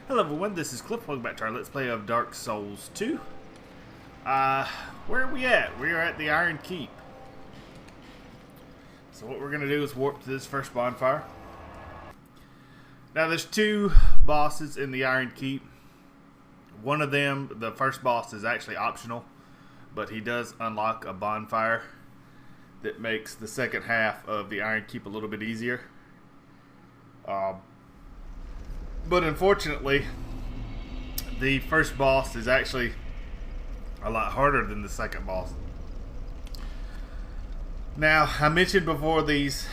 Hello everyone, this is Cliff. Welcome back to our Let's Play of Dark Souls 2. Where are we at? We are at the Iron Keep. So what we're going to do is warp to this first bonfire. Now there's two bosses in the Iron Keep. One of them, the first boss, is actually optional, but he does unlock a bonfire that makes the second half of the Iron Keep a little bit easier. But unfortunately, the first boss is actually a lot harder than the second boss. Now, I mentioned before these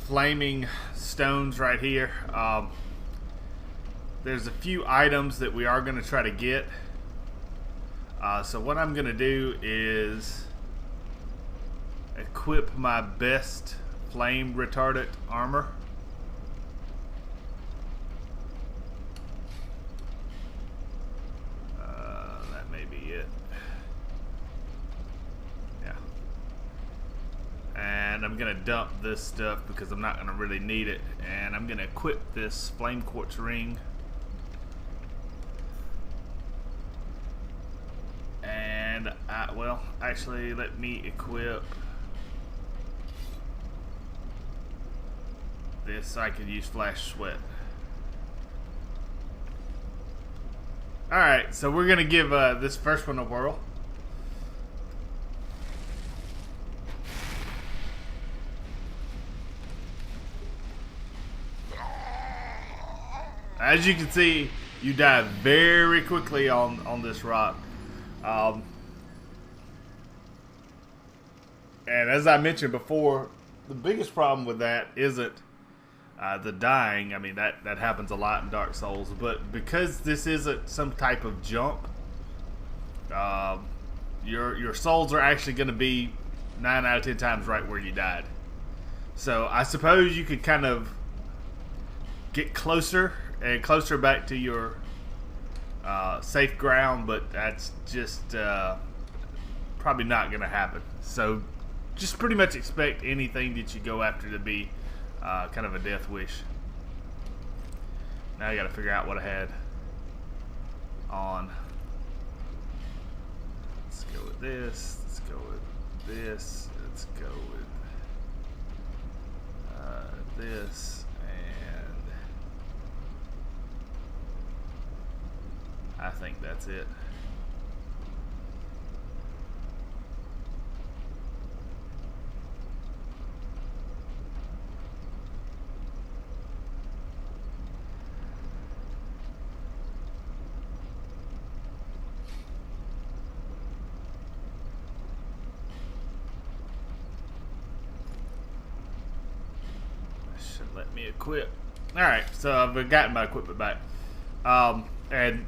flaming stones right here. There's a few items that we are going to try to get. So what I'm going to do is equip my best flame retardant armor. And I'm going to dump this stuff because I'm not going to really need it. And I'm going to equip this flame quartz ring. And, well, actually, let me equip this so I can use flash sweat. Alright, so we're going to give this first one a whirl. As you can see, you die very quickly on this rock. And as I mentioned before, the biggest problem with that isn't the dying. I mean, that happens a lot in Dark Souls. But because this isn't some type of jump, your souls are actually going to be 9 out of 10 times right where you died. So I suppose you could kind of get closer and closer back to your safe ground, but that's just probably not going to happen. So just pretty much expect anything that you go after to be kind of a death wish. Now I got to figure out what I had on. Let's go with this. Let's go with this. Let's go with this. I think that's it. Should let me equip. Alright, so I've gotten my equipment back. And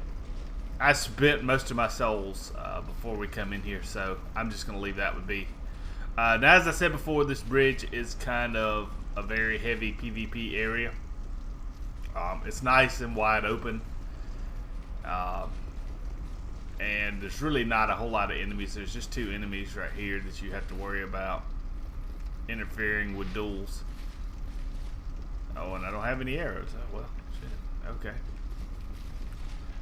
I spent most of my souls before we come in here, so I'm just going to leave that with be. Now, as I said before, this bridge is kind of a very heavy PvP area. It's nice and wide open, and there's really not a whole lot of enemies. There's just two enemies right here that you have to worry about interfering with duels. Oh, and I don't have any arrows. Oh, well, shit. Okay.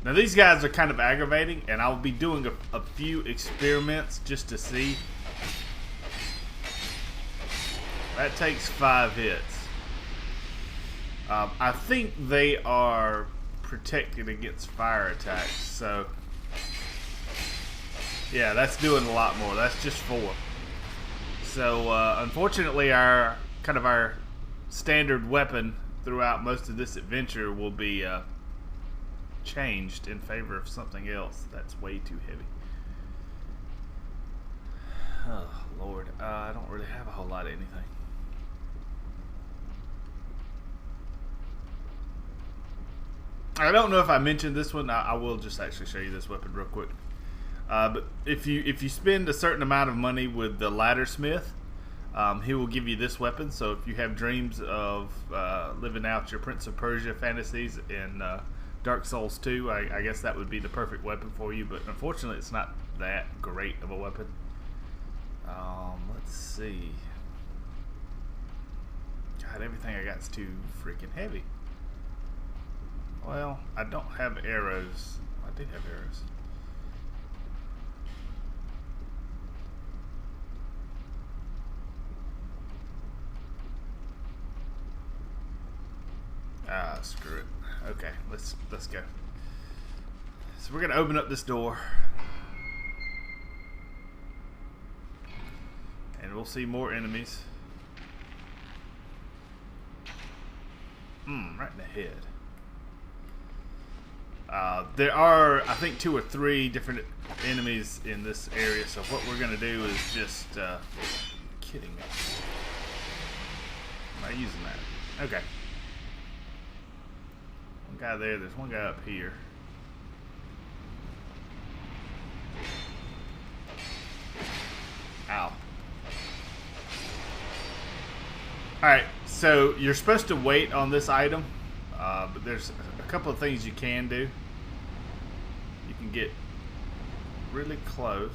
Now these guys are kind of aggravating, and I'll be doing a few experiments just to see. That takes 5 hits. I think they are protected against fire attacks, so yeah, that's doing a lot more. That's just 4. So unfortunately, our standard weapon throughout most of this adventure will be changed in favor of something else that's way too heavy. Oh Lord, I don't really have a whole lot of anything. I don't know if I mentioned this one. I will just actually show you this weapon real quick. But if you spend a certain amount of money with the ladder smith, he will give you this weapon. So if you have dreams of living out your Prince of Persia fantasies in Dark Souls 2, I guess that would be the perfect weapon for you, but unfortunately it's not that great of a weapon. Let's see. God, everything I got is too freaking heavy. Well, I don't have arrows. I did have arrows. Ah, screw it. Okay, let's go. So we're gonna open up this door, and we'll see more enemies. Right in the head. There are, I think, 2 or 3 different enemies in this area. So what we're gonna do is just kidding me. Am I using that? Okay. One guy there. There's one guy up here. Ow. Alright, so you're supposed to wait on this item, but there's a couple of things you can do. You can get really close.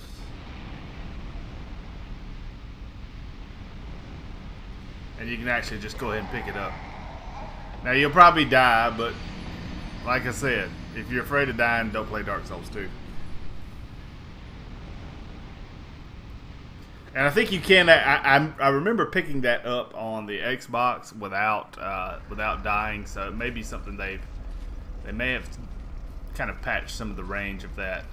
And you can actually just go ahead and pick it up. Now you'll probably die, but like I said, if you're afraid of dying, don't play Dark Souls 2. And I think you can. I remember picking that up on the Xbox without dying. So it may be something they may have kind of patched some of the range of that.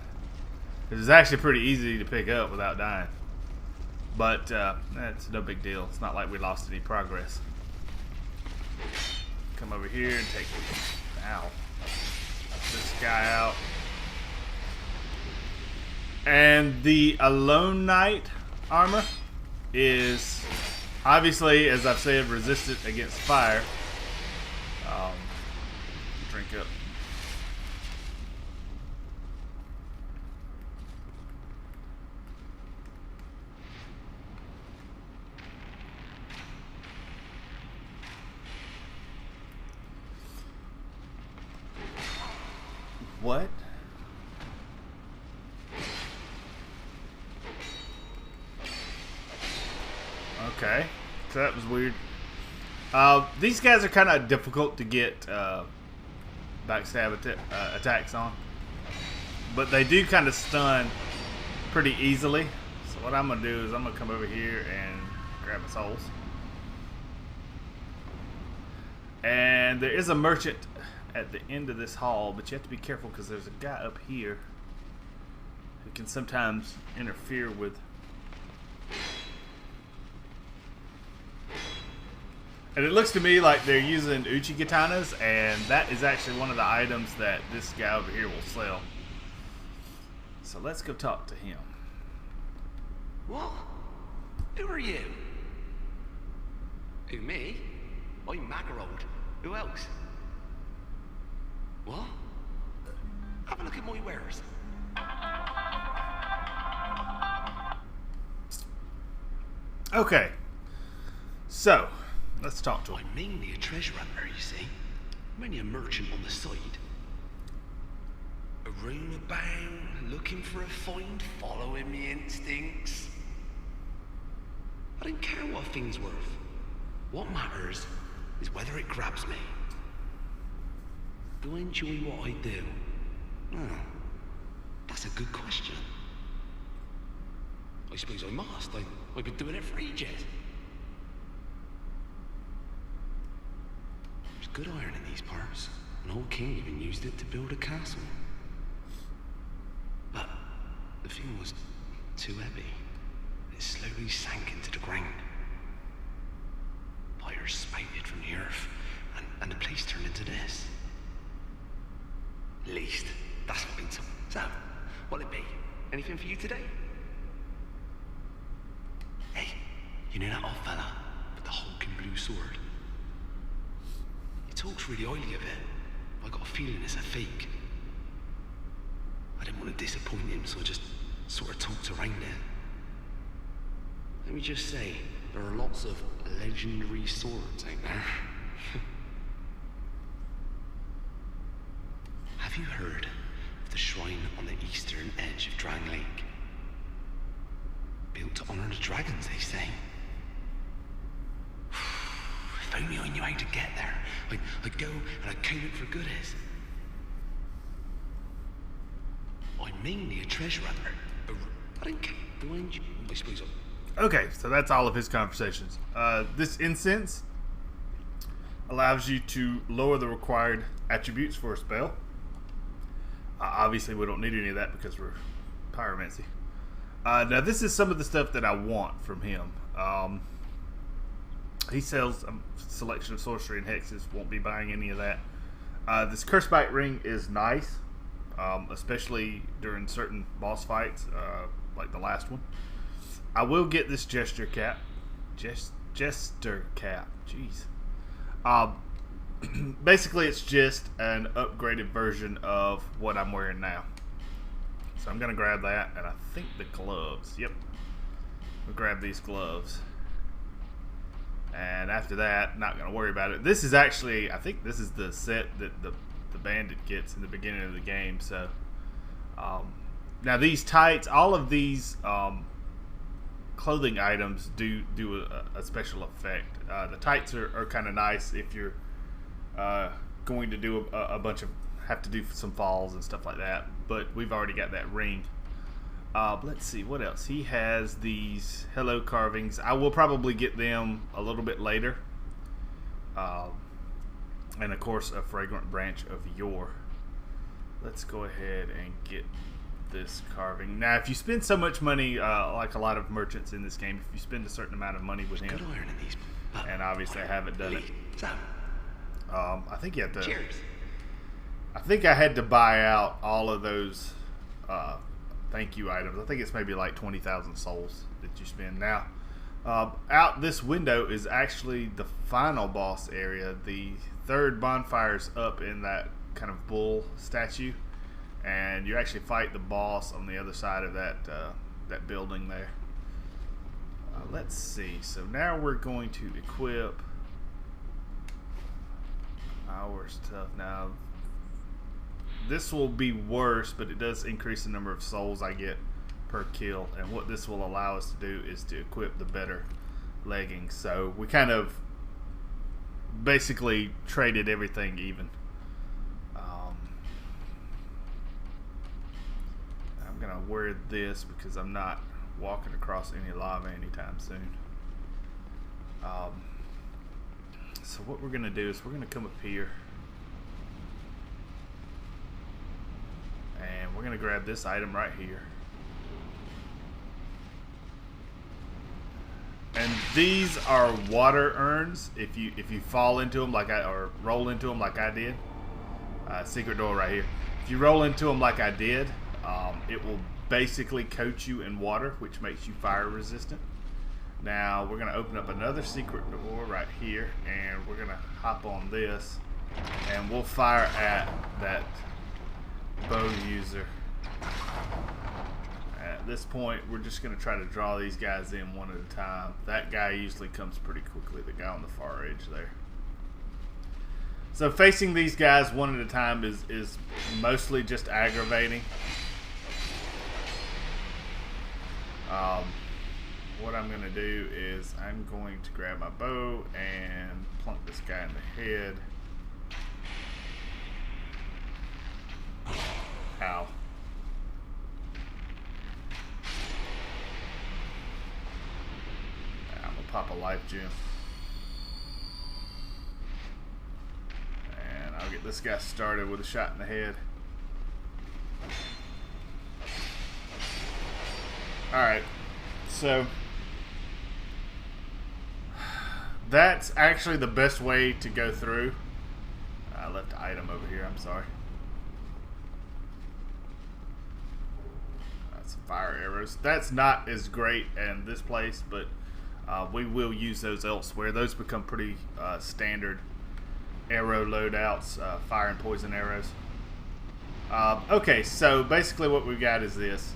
It's actually pretty easy to pick up without dying. But that's no big deal. It's not like we lost any progress. Come over here and take this guy out. And the Alone Knight armor is obviously, as I've said, resistant against fire. Drink up. What? Okay, so that was weird. These guys are kind of difficult to get backstab attacks on, but they do kind of stun pretty easily. So what I'm gonna do is I'm gonna come over here and grab my souls. And there is a merchant at the end of this hall, but you have to be careful because there's a guy up here who can sometimes interfere with. And it looks to me like they're using Uchi katanas, and that is actually one of the items that this guy over here will sell. So let's go talk to him. What? Who are you? Who, me? I'm Magarold. Who else? What? Have a look at my wares. Okay. So, let's talk to him. I'm mainly a treasure hunter, you see. I'm only a merchant on the side. A room about, looking for a find, following me instincts. I don't care what a thing's worth. What matters is whether it grabs me. Do I enjoy what I do? Oh, that's a good question. I suppose I must. I've been doing it for ages. There's good iron in these parts. An old king even used it to build a castle. But the thing was too heavy. It slowly sank into the ground. Fire spouted from the earth, and the place turned into this. At least, that's what I've been told. So, what'll it be? Anything for you today? Hey, you know that old fella with the hulking blue sword? He talks really highly of it. I got a feeling it's a fake. I didn't want to disappoint him, so I just sort of talked around it. Let me just say, there are lots of legendary swords out there. Have you heard of the shrine on the eastern edge of Drang Lake? Built to honor the dragons, they say. If only I knew how to get there. I'd go and I'd count it for goodies. mainly a treasure hunter. I don't care. Behind you, I suppose. Okay, so that's all of his conversations. This incense allows you to lower the required attributes for a spell. Obviously, we don't need any of that because we're pyromancy. Now, this is some of the stuff that I want from him. He sells a selection of sorcery and hexes. Won't be buying any of that. This curse bite ring is nice, especially during certain boss fights, like the last one. I will get this jester cap. Jester cap. Jeez. Basically, it's just an upgraded version of what I'm wearing now. So I'm going to grab that, and I think the gloves. Yep. We'll grab these gloves. And after that, not going to worry about it. This is actually, I think this is the set that the bandit gets in the beginning of the game. So, now these tights, all of these clothing items do a special effect. The tights are kind of nice if you're going to do a bunch of, have to do some falls and stuff like that, but we've already got that ring. Let's see what else. He has these hello carvings. I will probably get them a little bit later. And of course a fragrant branch of yore. Let's go ahead and get this carving. Now if you spend so much money, like a lot of merchants in this game, if you spend a certain amount of money with him, good iron in these. and obviously I haven't done it, I think you have to. Cheers. I think I had to buy out all of those thank you items. I think it's maybe like 20,000 souls that you spend. Now, out this window is actually the final boss area. The third bonfire's up in that kind of bull statue, and you actually fight the boss on the other side of that that building there. Let's see. So now we're going to equip our stuff. Now, this will be worse, but it does increase the number of souls I get per kill. And what this will allow us to do is to equip the better leggings. So we kind of basically traded everything even. I'm going to wear this because I'm not walking across any lava anytime soon. So what we're going to do is we're going to come up here. And we're going to grab this item right here. And these are water urns. If you fall into them like or roll into them like I did, secret door right here. If you roll into them like I did, it will basically coat you in water, which makes you fire resistant. Now we're going to open up another secret door right here, and we're going to hop on this, and we'll fire at that bow user. At this point, we're just going to try to draw these guys in one at a time. That guy usually comes pretty quickly, the guy on the far edge there. So facing these guys one at a time is mostly just aggravating. What I'm going to do is I'm going to grab my bow and plunk this guy in the head. Ow. I'm going to pop a life gem. And I'll get this guy started with a shot in the head. Alright, so that's actually the best way to go through. I left an item over here, I'm sorry. That's fire arrows. That's not as great in this place, but we will use those elsewhere. Those become pretty standard arrow loadouts, fire and poison arrows. Okay, so basically what we've got is this.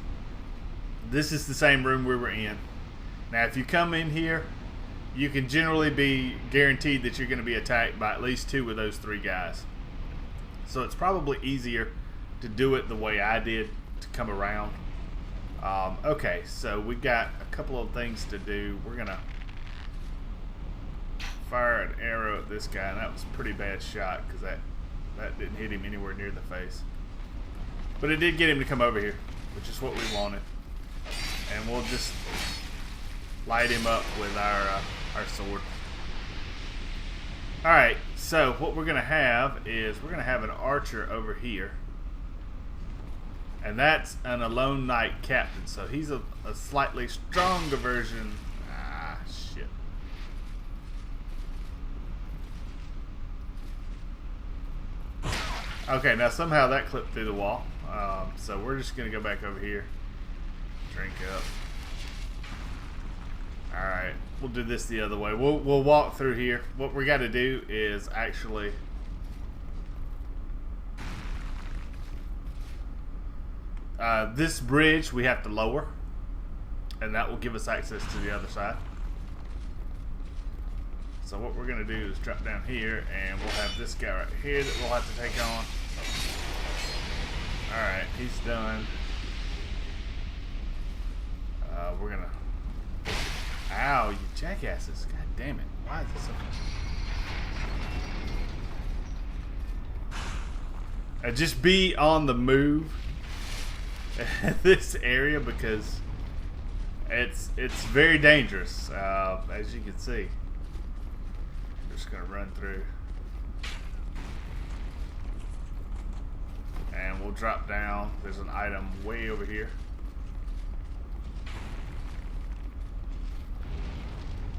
This is the same room we were in. Now, if you come in here, you can generally be guaranteed that you're going to be attacked by at least two of those three guys. So it's probably easier to do it the way I did to come around. Okay, so we got a couple of things to do. We're going to fire an arrow at this guy, and that was a pretty bad shot because that didn't hit him anywhere near the face. But it did get him to come over here. which is what we wanted. And we'll just light him up with our sword. Alright, so what we're going to have is we're going to have an archer over here. And that's an Alone Knight captain. So he's a slightly stronger version. Ah, shit. Okay, now somehow that clipped through the wall. So we're just going to go back over here. Drink up. Alright, we'll do this the other way. We'll walk through here. What we got to do is actually... this bridge we have to lower, and that will give us access to the other side. So what we're going to do is drop down here, and we'll have this guy right here that we'll have to take on. Alright, he's done. We're going to... Ow, you jackasses. God damn it. Why is this so... just be on the move this area, because it's very dangerous, as you can see. I'm just gonna run through, and we'll drop down. There's an item way over here.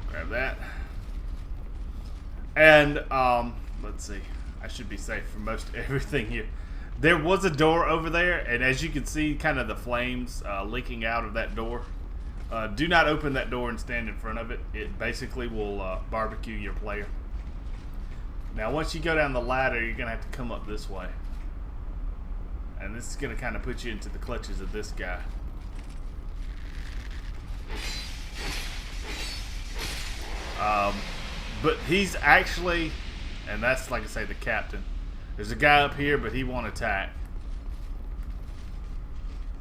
Grab that, and let's see. I should be safe from most everything here. There was a door over there, and as you can see, kind of the flames leaking out of that door. Do not open that door and stand in front of it. It basically will barbecue your player. Now, once you go down the ladder, you're going to have to come up this way. And this is going to kind of put you into the clutches of this guy. But he's actually, and that's, like I say, the captain. There's a guy up here, but he won't attack.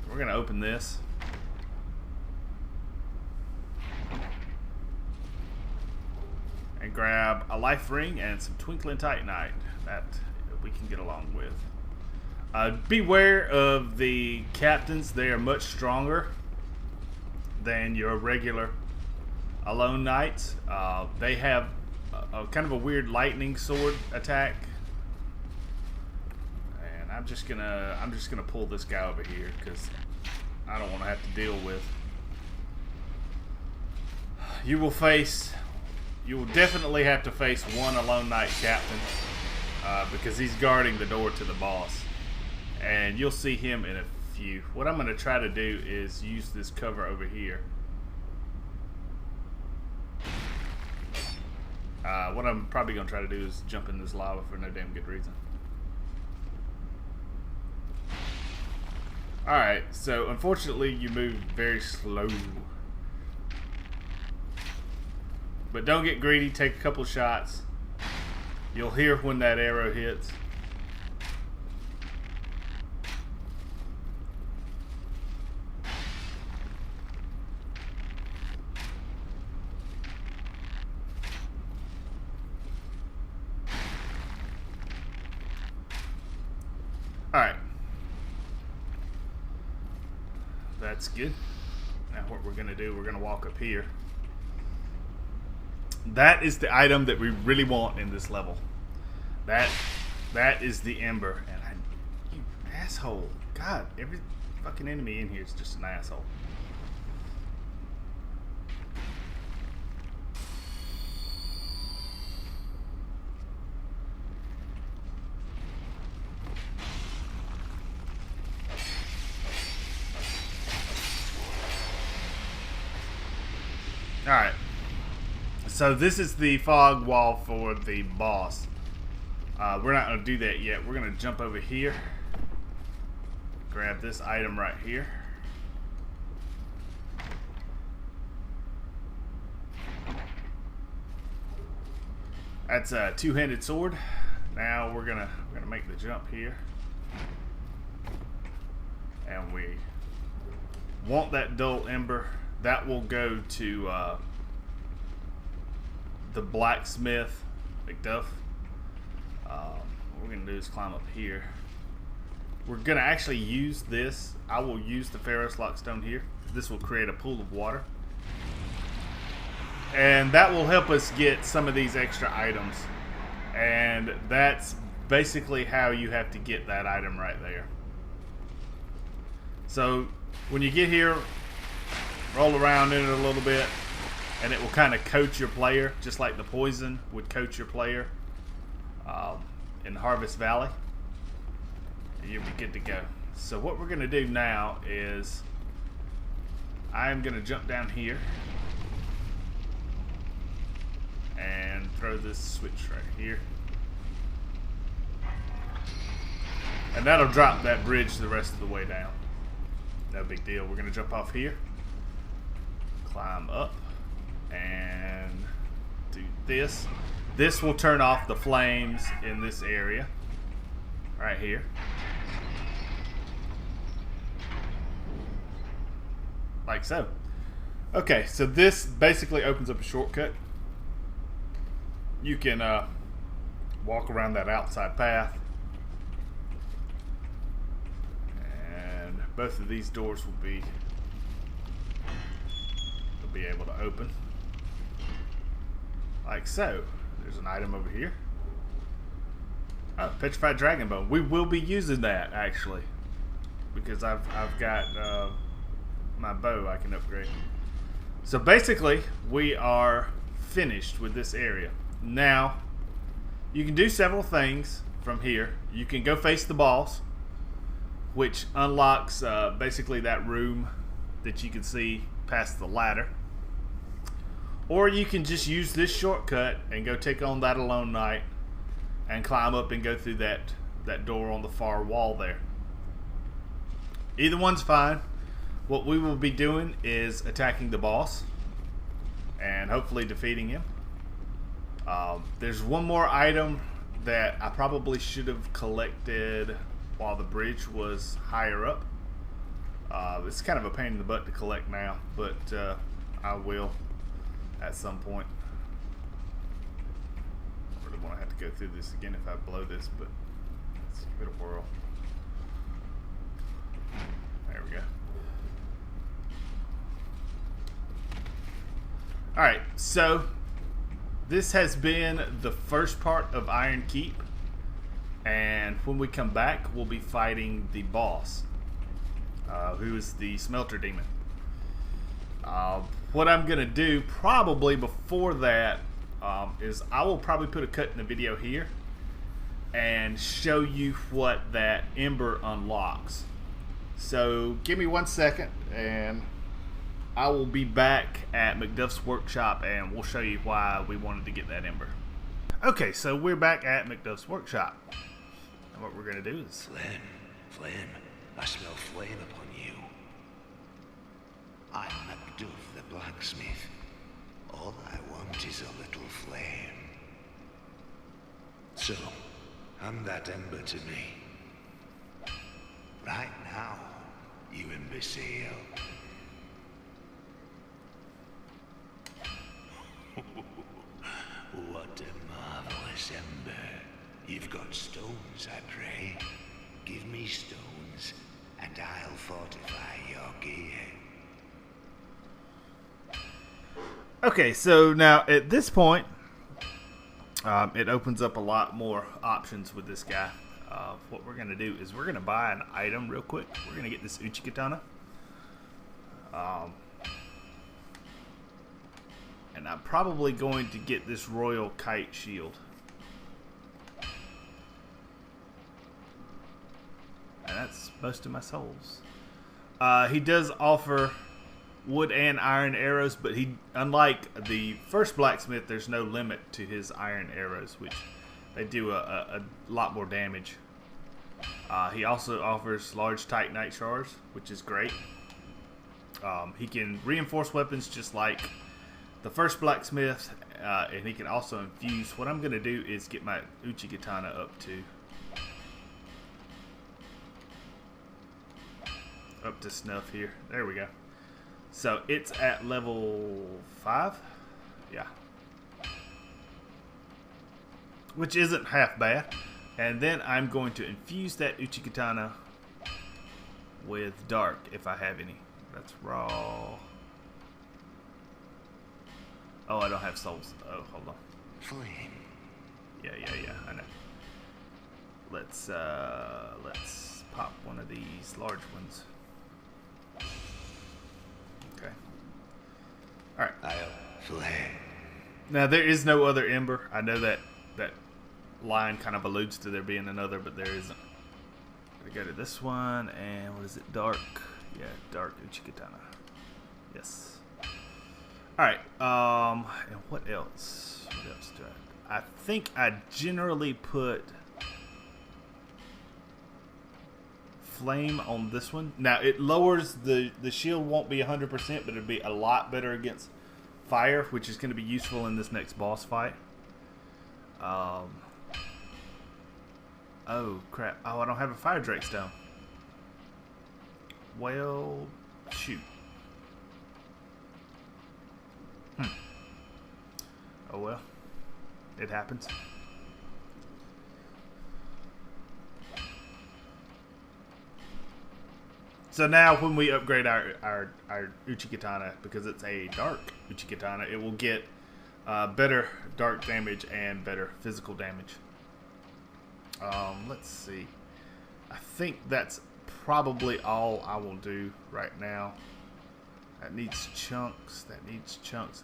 We're going to open this. And grab a life ring and some twinkling titanite that we can get along with. Beware of the captains. They are much stronger than your regular Alone Knights. They have a kind of a weird lightning sword attack. And I'm just gonna pull this guy over here because I don't want to have to deal with. You will definitely have to face one Alone Knight captain because he's guarding the door to the boss, and you'll see him in a few. What I'm going to try to do is use this cover over here. What I'm probably going to try to do is jump in this lava for no damn good reason. Alright, so unfortunately you move very slow. But don't get greedy, take a couple shots. You'll hear when that arrow hits. Alright. That's good. Now what we're going to do, we're going to walk up here. That is the item that we really want in this level. That is the ember. And you asshole. God, every fucking enemy in here is just an asshole. Alright. So this is the fog wall for the boss. We're not going to do that yet. We're going to jump over here. Grab this item right here. That's a two-handed sword. Now we're gonna make the jump here. And we want that dull ember. That will go to the blacksmith, McDuff. What we're gonna do is climb up here, we're going to actually use this. I will use the Pharaoh's Lockstone here. This will create a pool of water. And that will help us get some of these extra items. And that's basically how you have to get that item right there. So when you get here, roll around in it a little bit, and it will kind of coach your player, just like the poison would coach your player in Harvest Valley. And you'll be good to go. So what we're going to do now is I'm going to jump down here and throw this switch right here. And that'll drop that bridge the rest of the way down. No big deal. We're going to jump off here, climb up, and do this. This will turn off the flames in this area right here. Like so. Okay, so this basically opens up a shortcut. You can walk around that outside path. And both of these doors will be able to open. Like so. There's an item over here. Petrified Dragon Bone. We will be using that actually, because I've got my bow I can upgrade. So basically, we are finished with this area. Now, you can do several things from here. You can go face the boss, which unlocks basically that room that you can see past the ladder. Or you can just use this shortcut and go take on that Alone Knight and climb up and go through that door on the far wall there. Either one's fine. What we will be doing is attacking the boss and hopefully defeating him. There's one more item that I probably should have collected while the bridge was higher up. It's kind of a pain in the butt to collect now, but I will at some point. I really want to have to go through this again if I blow this, but let's give it a whirl. There we go. Alright, so this has been the first part of Iron Keep, and when we come back we'll be fighting the boss, who is the Smelter Demon. What I'm going to do probably before that is I will probably put a cut in the video here and show you what that ember unlocks. So give me 1 second and I will be back at McDuff's workshop and we'll show you why we wanted to get that ember. Okay, so we're back at McDuff's workshop. And what we're going to do is... Flame. I smell flame upon you. I'm Macduff the blacksmith. All I want is a little flame. So, hand that ember to me. Right now, you imbecile. What a marvelous ember. You've got stones, I pray. Give me stones, and I'll fortify your gear. Okay, so now at this point, it opens up a lot more options with this guy. What we're going to do is we're going to buy an item real quick. We're going to get this Uchikatana. And I'm probably going to get this Royal Kite Shield. And that's most of my souls. He does offer wood and iron arrows, but he, unlike the first blacksmith, there's no limit to his iron arrows, which they do a lot more damage. He also offers large titanite shards, which is great. He can reinforce weapons just like the first blacksmith, and he can also infuse. What I'm going to do is get my Uchikatana up to snuff here. There we go. So it's at level 5. Yeah. Which isn't half bad. And then I'm going to infuse that Uchikatana with dark if I have any. That's raw. Oh, I don't have souls. Oh, hold on. Flame. Yeah, I know. Let's pop one of these large ones. Okay. All right. Flame. Now there is no other ember. I know that line kind of alludes to there being another, but there isn't. We go to this one, and what is it? Dark. Yeah, dark Uchikatana. Yes. All right. And what else? What else do I think I generally put flame on this one. Now it lowers the shield. Won't be 100%, but it'll be a lot better against fire, which is going to be useful in this next boss fight. Oh crap! Oh, I don't have a fire drake stone. Well, shoot. Oh well, it happens. So now when we upgrade our Uchikatana, because it's a dark Uchikatana, it will get better dark damage and better physical damage. Let's see. I think that's probably all I will do right now. That needs chunks. And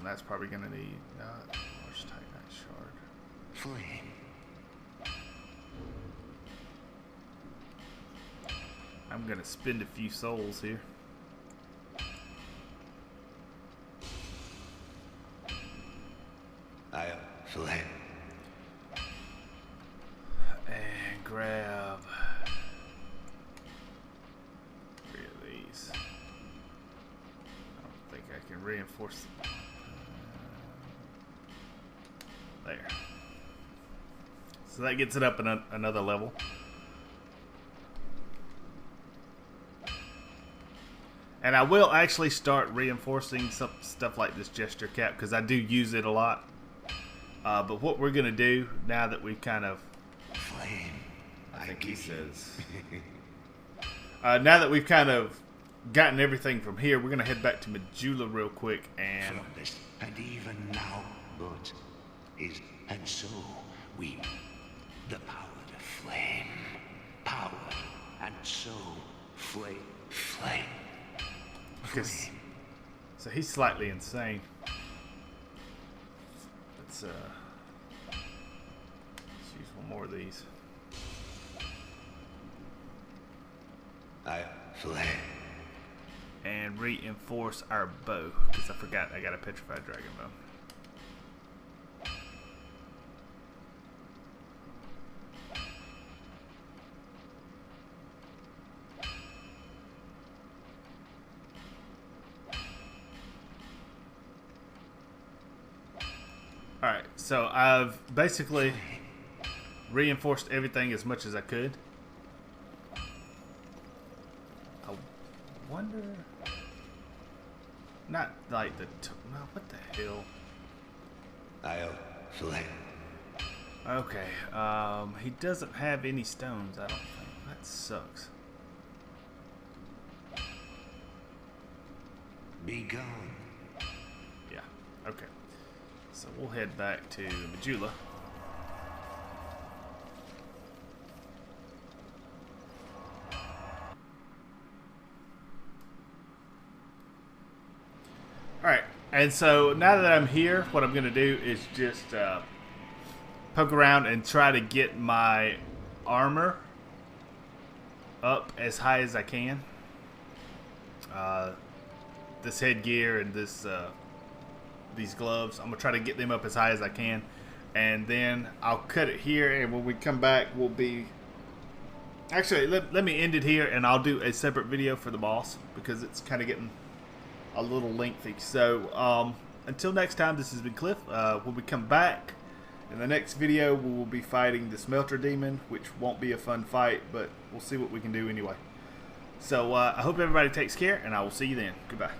that's probably going to need large titanite shard. Flame. I'm going to spend a few souls here. Flame. And grab 3 of these. I don't think I can reinforce them. There. So that gets it up another level. And I will actually start reinforcing some stuff like this gesture cap because I do use it a lot. But what we're going to do now that we've kind of... Flame. I think he says... now that we've kind of gotten everything from here, we're going to head back to Majula real quick and... From this, and even now, but is, and so we, the power of flame, power, and so flame. Because, so he's slightly insane. Let's use one more of these. Flame. And reinforce our bow, because I forgot I got a petrified dragon bow. Alright, so I've basically reinforced everything as much as I could. I wonder... Not like the... No, what the hell? Flame. Okay, he doesn't have any stones, I don't think. That sucks. Be gone. Yeah, okay. So we'll head back to Majula. Alright, and so now that I'm here, what I'm going to do is just poke around and try to get my armor up as high as I can. This headgear and this these gloves, I'm gonna try to get them up as high as I can, and then I'll cut it here, and when we come back we'll be actually let me end it here, and I'll do a separate video for the boss because it's kind of getting a little lengthy. So until next time, this has been Cliff. When we come back in the next video, we will be fighting the Smelter Demon, which won't be a fun fight, but we'll see what we can do anyway. So I hope everybody takes care, and I will see you then. Goodbye.